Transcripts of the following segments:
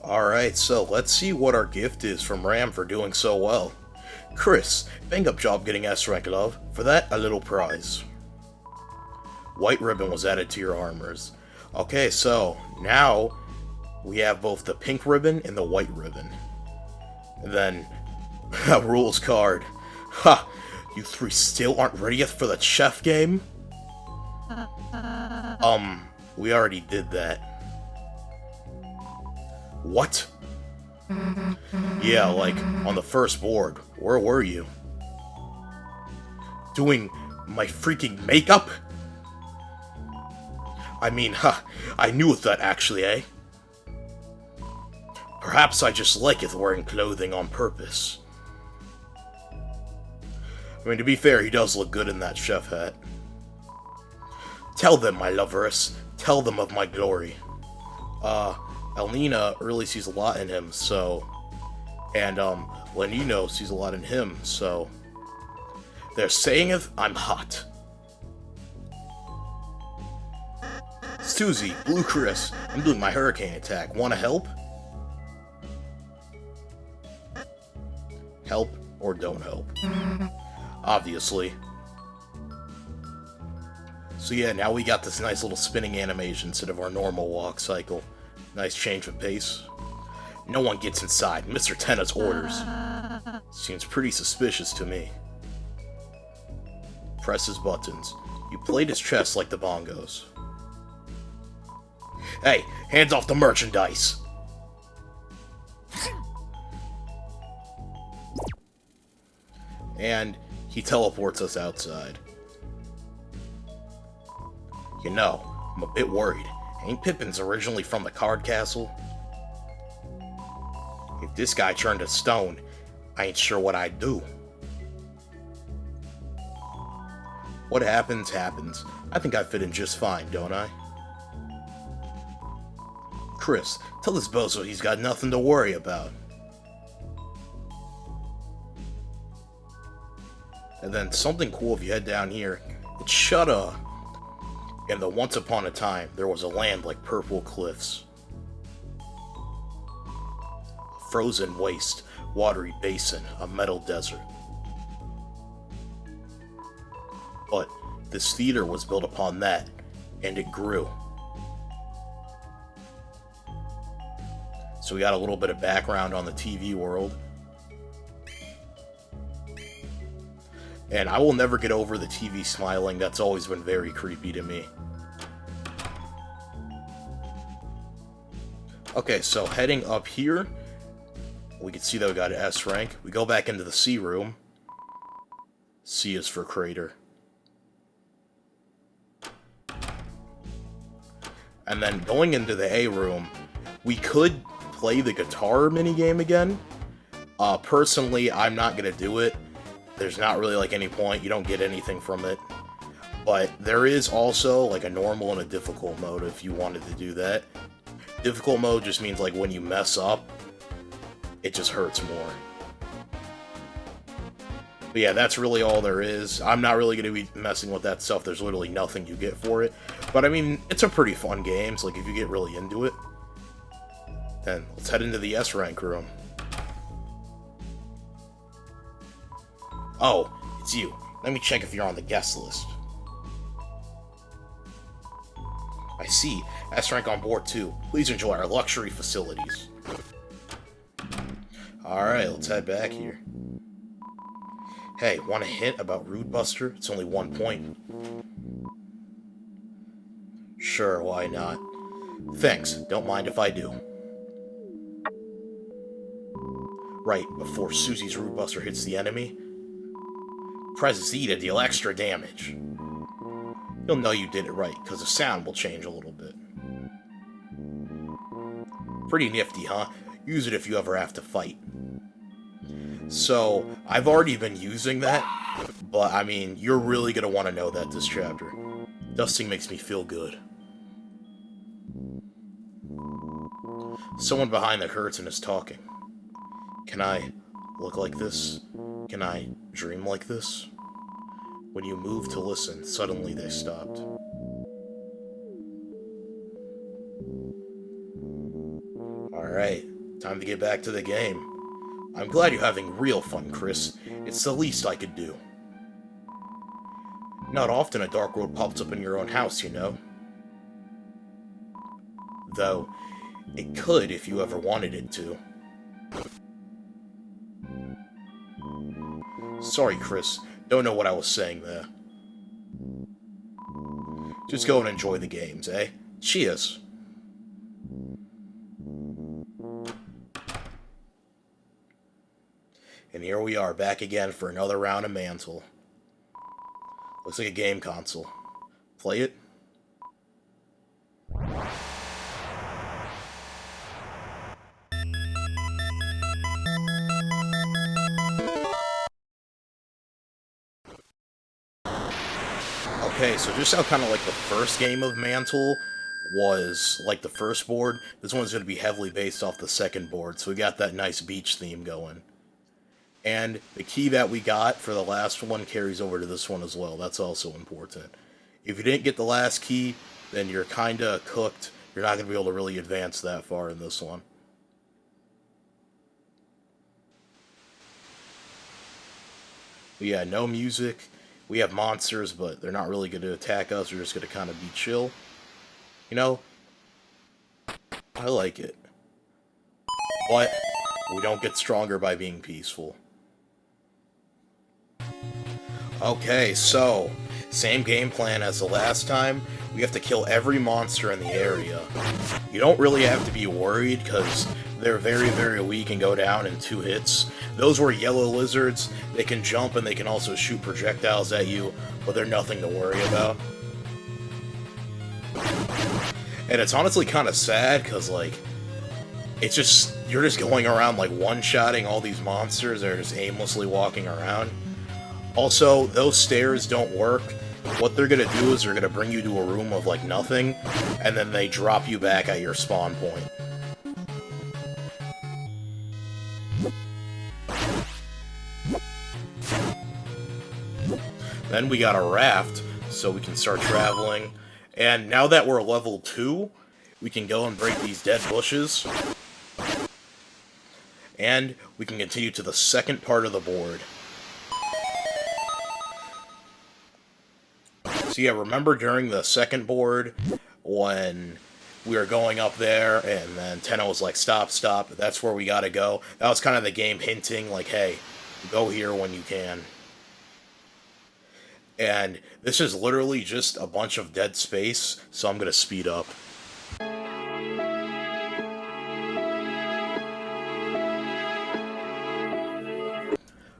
Alright, so let's see what our gift is from Ram for doing so well. Chris, bang up job getting S rank, love. For that, a little prize. White ribbon was added to your armors. Okay, so now we have both the pink ribbon and the white ribbon. And then, a rules card. Ha! You three still aren't ready yet for the chef game? We already did that. What? Yeah, like, on the first board. Where were you? Doing my freaking makeup? I mean, I knew that actually, eh? Perhaps I just like it wearing clothing on purpose. I mean, to be fair, he does look good in that chef hat. Tell them, my lovers. Tell them of my glory. Elnina really sees a lot in him, so... And, Lenino sees a lot in him, so... They're saying it, I'm hot. Susie, Blue Chris, I'm doing my hurricane attack. Wanna help? Help or don't help. Obviously. So yeah, now we got this nice little spinning animation instead of our normal walk cycle. Nice change of pace. No one gets inside. Mr. Tenna's orders. Seems pretty suspicious to me. Press his buttons. You played his chest like the bongos. Hey, hands off the merchandise! And he teleports us outside. You know, I'm a bit worried. Ain't Pippin's originally from the Card Castle? If this guy turned to stone, I ain't sure what I'd do. What happens, happens. I think I fit in just fine, don't I? Chris, tell this bozo he's got nothing to worry about. And then something cool if you head down here. It's shut up. In the once upon a time, there was a land like purple cliffs. A frozen waste, watery basin, a metal desert. But this theater was built upon that, and it grew. So we got a little bit of background on the TV world. And I will never get over the TV smiling. That's always been very creepy to me. Okay, so heading up here, we can see that we got an S rank. We go back into the C room. C is for crater. And then going into the A room, we could play the guitar minigame again. Personally, I'm not going to do it. There's not really like any point. You don't get anything from it. But there is also like a normal and a difficult mode if you wanted to do that. Difficult mode just means like when you mess up, it just hurts more. But yeah, that's really all there is. I'm not really going to be messing with that stuff. There's literally nothing you get for it. But I mean, it's a pretty fun game, so like if you get really into it. Then let's head into the S rank room. Oh, it's you. Let me check if you're on the guest list. I see. S rank on board too. Please enjoy our luxury facilities. Alright, let's head back here. Hey, want a hint about Rude Buster? It's only 1 point. Sure, why not? Thanks, don't mind if I do. Right, before Susie's Rude Buster hits the enemy, press Z to deal extra damage. You'll know you did it right, because the sound will change a little bit. Pretty nifty, huh? Use it if you ever have to fight. So, I've already been using that, but I mean, you're really going to want to know that this chapter. Dusting makes me feel good. Someone behind the curtain is talking. Can I look like this? Can I dream like this? When you move to listen, suddenly they stopped. Alright. Time to get back to the game. I'm glad you're having real fun, Chris. It's the least I could do. Not often a dark world pops up in your own house, you know. Though, it could if you ever wanted it to. Sorry, Chris. Don't know what I was saying there. Just go and enjoy the games, eh? Cheers! And here we are, back again for another round of Mantle. Looks like a game console. Play it? Okay, so just how kind of like the first game of Mantle was like the first board, this one's going to be heavily based off the second board, so we got that nice beach theme going. And the key that we got for the last one carries over to this one as well. That's also important. If you didn't get the last key, then you're kind of cooked. You're not going to be able to really advance that far in this one. But yeah, no music. We have monsters, but they're not really going to attack us. We're just going to kind of be chill. You know, I like it. But we don't get stronger by being peaceful. Okay, so, same game plan as the last time. We have to kill every monster in the area. You don't really have to be worried, because they're very, very weak and go down in 2 hits. Those were yellow lizards. They can jump and they can also shoot projectiles at you, but they're nothing to worry about. And it's honestly kind of sad, because, like, it's just, you're just going around, like, one-shotting all these monsters that are just aimlessly walking around. Also, those stairs don't work. What they're gonna do is they're gonna bring you to a room of, like, nothing, and then they drop you back at your spawn point. Then we got a raft, so we can start traveling. And now that we're level 2, we can go and break these dead bushes. And we can continue to the second part of the board. So yeah, remember during the second board when we were going up there and then Tenno was like, stop, stop, that's where we gotta go. That was kind of the game hinting, like, hey, go here when you can. And this is literally just a bunch of dead space, so I'm gonna speed up.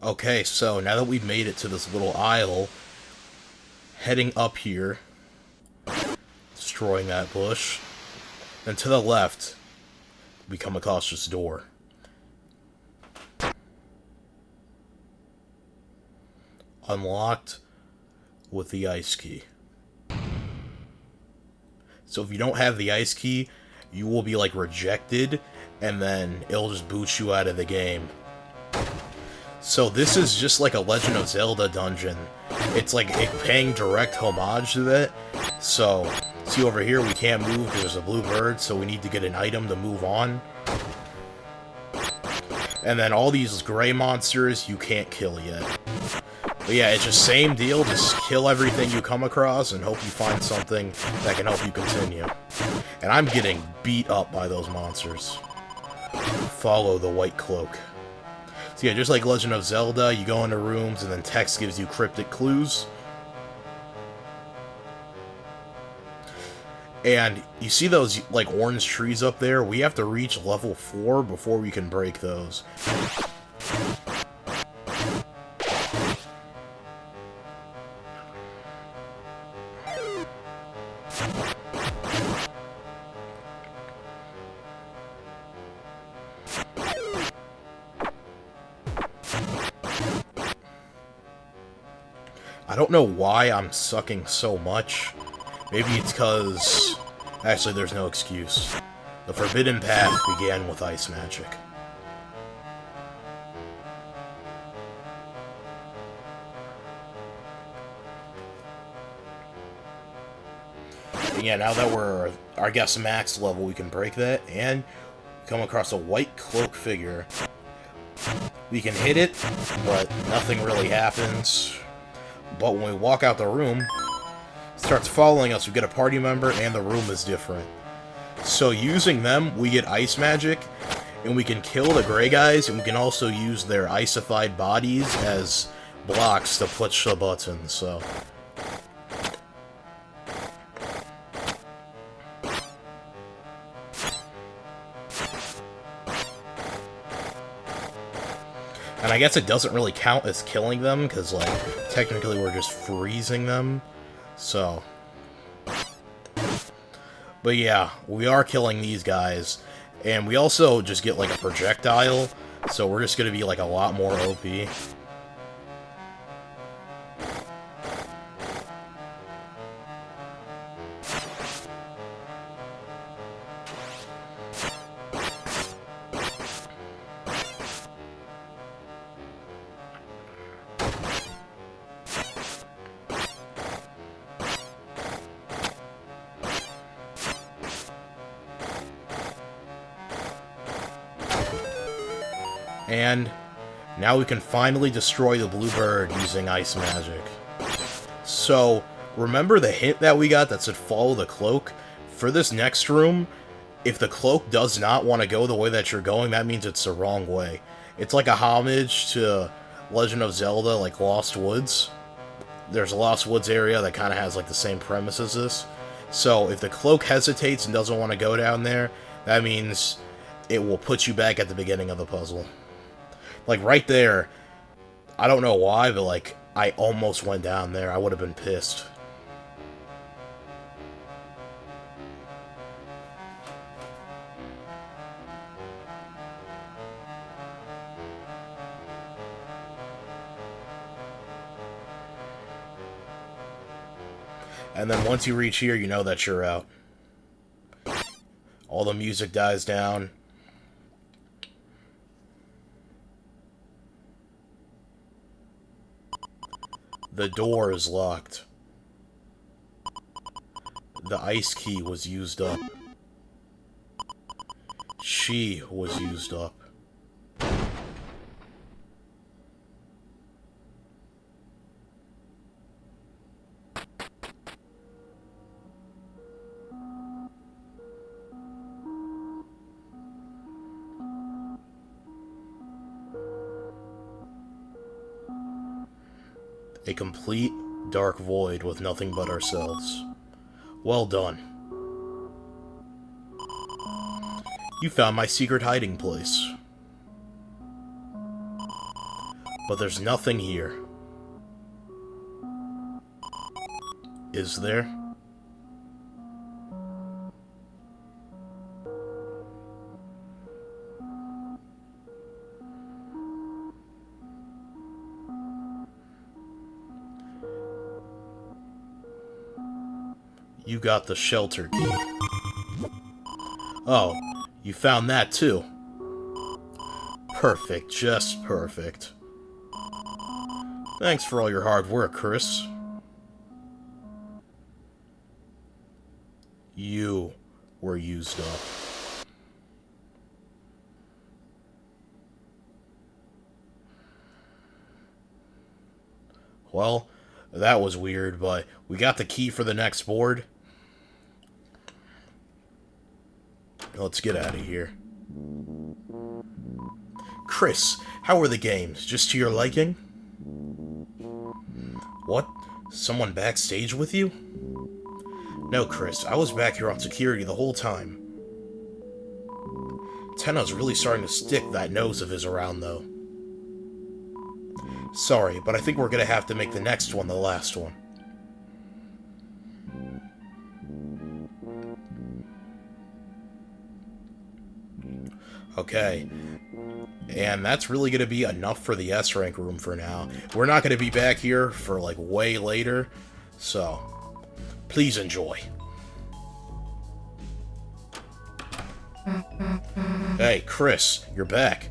Okay, so now that we've made it to this little isle, heading up here, destroying that bush, then to the left, we come across this door. Unlocked with the ice key. So if you don't have the ice key, you will be like rejected, and then it'll just boot you out of the game. So this is just like a Legend of Zelda dungeon. It's like paying direct homage to that. So, see over here, we can't move because there's a blue bird, so we need to get an item to move on. And then all these gray monsters you can't kill yet. But yeah, it's just same deal, just kill everything you come across and hope you find something that can help you continue. And I'm getting beat up by those monsters. Follow the white cloak. So yeah, just like Legend of Zelda, you go into rooms and then text gives you cryptic clues. And you see those like orange trees up there? We have to reach level 4 before we can break those. I don't know why I'm sucking so much. Maybe it's because... Actually, there's no excuse. The Forbidden Path began with ice magic. And yeah, now that we're, I guess, max level, we can break that, and come across a white cloak figure. We can hit it, but nothing really happens. But when we walk out the room, it starts following us. We get a party member, and the room is different. So using them, we get ice magic, and we can kill the gray guys, and we can also use their icified bodies as blocks to push the buttons, so... And I guess it doesn't really count as killing them, because, like, technically we're just freezing them, so... But yeah, we are killing these guys, and we also just get, like, a projectile, so we're just gonna be, like, a lot more OP. And now we can finally destroy the blue bird using ice magic. So, remember the hint that we got that said follow the cloak? For this next room, if the cloak does not want to go the way that you're going, that means it's the wrong way. It's like a homage to Legend of Zelda, like Lost Woods. There's a Lost Woods area that kind of has like the same premise as this. So, if the cloak hesitates and doesn't want to go down there, that means it will put you back at the beginning of the puzzle. Like, right there, I don't know why, but, like, I almost went down there. I would have been pissed. And then once you reach here, you know that you're out. All the music dies down. The door is locked. The ice key was used up. She was used up. A complete dark void with nothing but ourselves. Well done. You found my secret hiding place. But there's nothing here. Is there? You got the shelter key. Oh, you found that too. Perfect, just perfect. Thanks for all your hard work, Chris. You were used up. Well, that was weird, but we got the key for the next board. Let's get out of here. Chris, how were the games? Just to your liking? What? Someone backstage with you? No, Chris, I was back here on security the whole time. Tenno's really starting to stick that nose of his around, though. Sorry, but I think we're gonna have to make the next one the last one. Okay. And that's really going to be enough for the S-rank room for now. We're not going to be back here for, like, way later. So, please enjoy. Hey, Chris, you're back.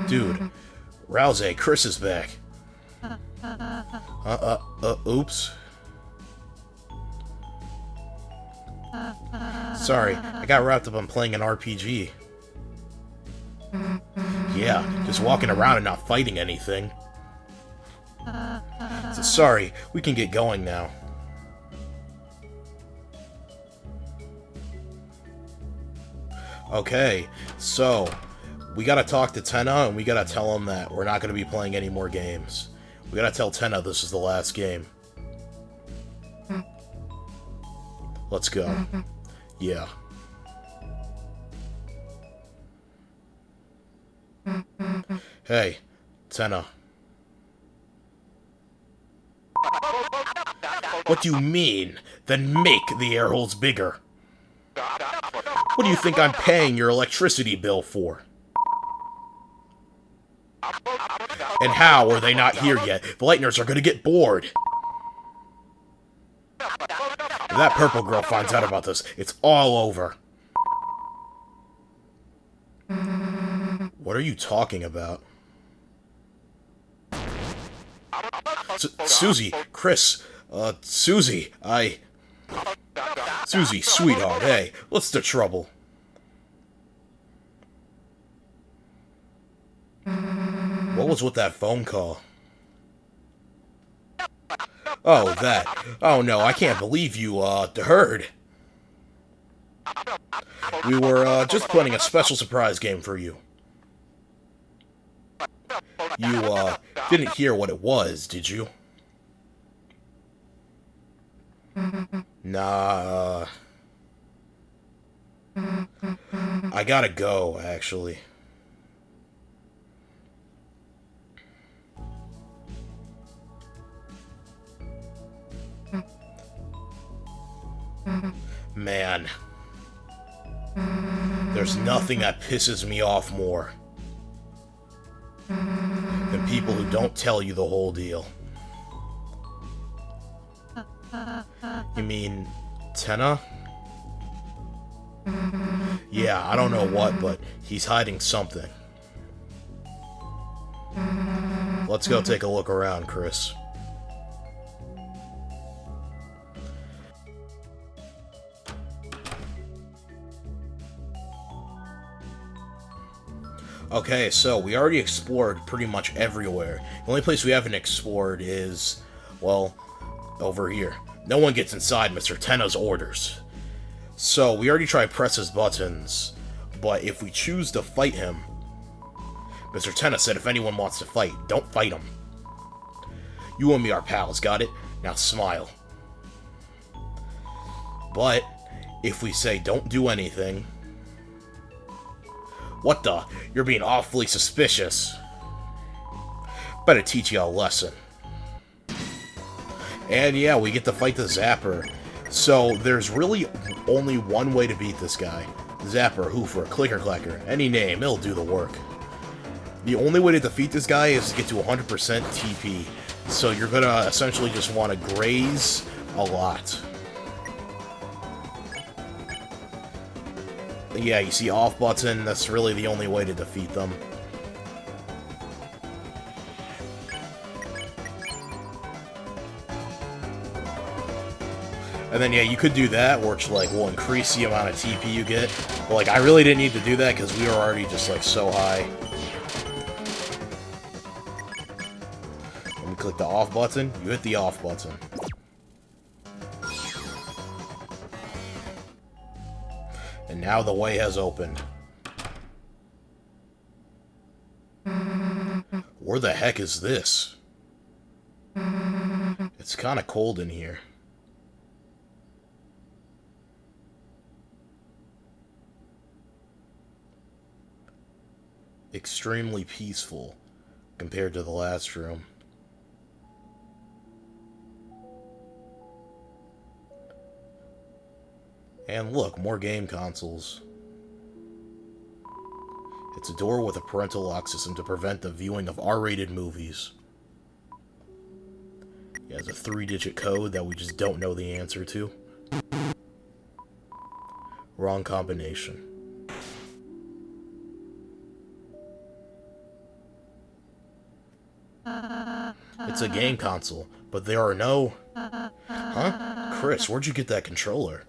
Dude, Rouse, Chris is back. Oops. Sorry, I got wrapped up on playing an RPG. Yeah, just walking around and not fighting anything. So sorry, we can get going now. Okay, so we gotta talk to Tenna and we gotta tell him that we're not gonna be playing any more games. We gotta tell Tenna this is the last game. Let's go. Yeah. Hey, Tenna. What do you mean? Then make the air holes bigger. What do you think I'm paying your electricity bill for? And how are they not here yet? The Lightners are gonna get bored. If that purple girl finds out about this, it's all over. What are you talking about? Susie, Chris, Susie, Susie, sweetheart, hey, what's the trouble? What was with that phone call? Oh, that. Oh no, I can't believe you, heard. We were, just planning a special surprise game for you. You, didn't hear what it was, did you? Nah, I gotta go, actually. Man, there's nothing that pisses me off more than people who don't tell you the whole deal. You mean Tenna? Yeah, I don't know what, but he's hiding something. Let's go take a look around, Chris. Okay, so we already explored pretty much everywhere. The only place we haven't explored is, well, over here. No one gets inside Mr. Tenna's orders. So, we already tried press his buttons, but if we choose to fight him, Mr. Tenna said if anyone wants to fight, don't fight him. You and me are pals, got it? Now smile. But, if we say don't do anything... What the? You're being awfully suspicious. Better teach you a lesson. And yeah, we get to fight the Zapper. So, there's really only one way to beat this guy. Zapper, Hoofer, Clicker Clacker, any name, it'll do the work. The only way to defeat this guy is to get to 100% TP. So you're gonna essentially just want to graze a lot. Yeah, you see off button, that's really the only way to defeat them. And then, yeah, you could do that, which, like, will increase the amount of TP you get. But, like, I really didn't need to do that, because we were already just, like, so high. When you click the off button, you hit the off button. And now the way has opened. Where the heck is this? It's kind of cold in here. Extremely peaceful compared to the last room. And look, more game consoles. It's a door with a parental lock system to prevent the viewing of R-rated movies. It has a 3-digit code that we just don't know the answer to. Wrong combination. It's a game console, but there are no... Huh? Chris, where'd you get that controller?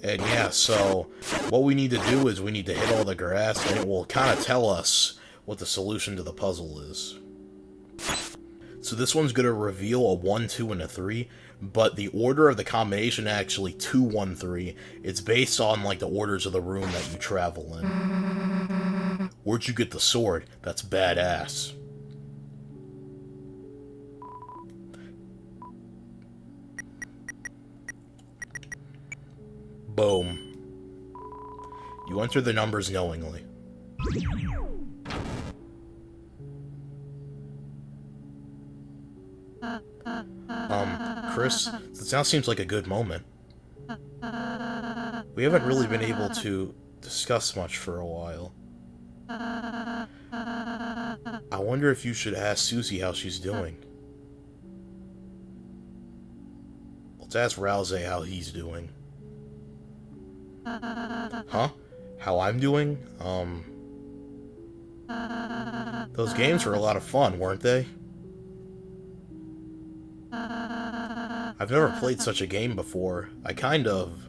And yeah, so what we need to do is we need to hit all the grass, and it will kind of tell us what the solution to the puzzle is. So this one's going to reveal a 1, 2, and a 3, but the order of the combination actually 2, 1, 3. It's based on like the orders of the room that you travel in. Where'd you get the sword? That's badass. Boom. You enter the numbers knowingly. Chris, this now seems like a good moment. We haven't really been able to discuss much for a while. I wonder if you should ask Susie how she's doing. Let's ask Rouse how he's doing. Huh? How I'm doing? Those games were a lot of fun, weren't they? I've never played such a game before. I kind of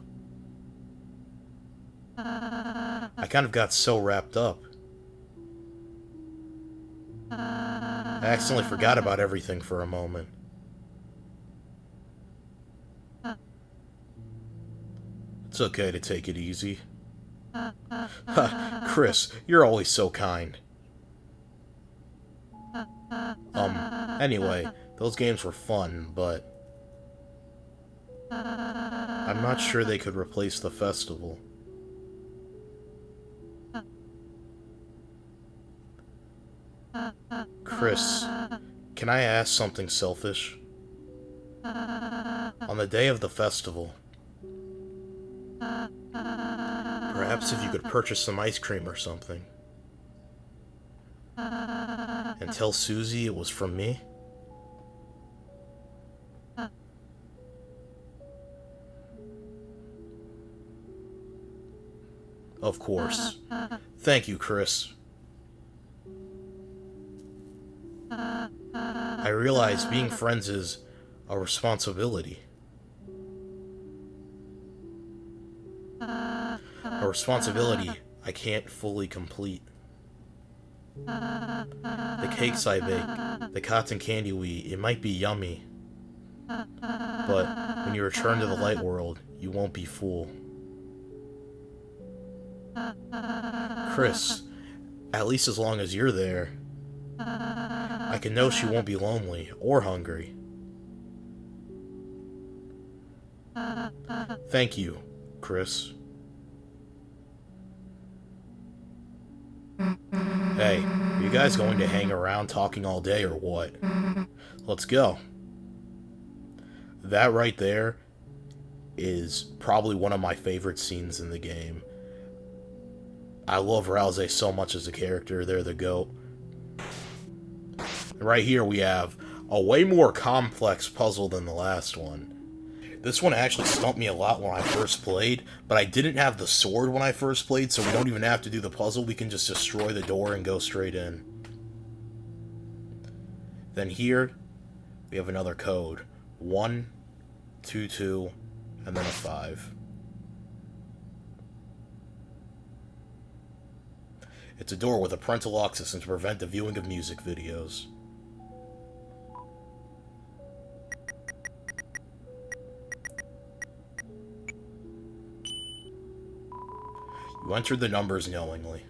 got so wrapped up. I accidentally forgot about everything for a moment. It's okay to take it easy. Chris, you're always so kind. Anyway, those games were fun, but I'm not sure they could replace the festival. Chris, can I ask something selfish? On the day of the festival, perhaps if you could purchase some ice cream or something, and tell Susie it was from me? Of course. Thank you, Chris. I realize being friends is a responsibility. A responsibility I can't fully complete. The cakes I bake, the cotton candy we eat, it might be yummy. But when you return to the light world, you won't be full. Chris, at least as long as you're there, I can know she won't be lonely or hungry. Thank you, Chris. Hey, are you guys going to hang around talking all day or what? Let's go. That right there is probably one of my favorite scenes in the game. I love Rouse so much as a character. They're the GOAT. Right here we have a way more complex puzzle than the last one. This one actually stumped me a lot when I first played, but I didn't have the sword when I first played, so we don't even have to do the puzzle. We can just destroy the door and go straight in. Then here, we have another code. 1, 2, 2, and then a 5. It's a door with a parental lock system to prevent the viewing of music videos. You entered the numbers knowingly.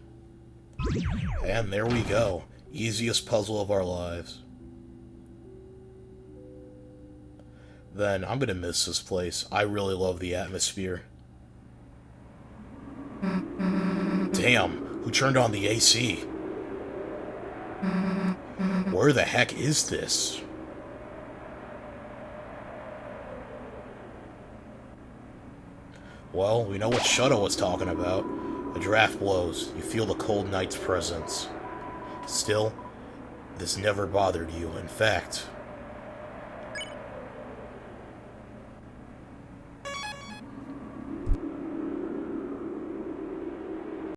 And there we go. Easiest puzzle of our lives. Then I'm gonna miss this place. I really love the atmosphere. Damn, who turned on the AC? Where the heck is this? Well, we know what Shadow was talking about. A draft blows. You feel the cold night's presence. Still, this never bothered you. In fact,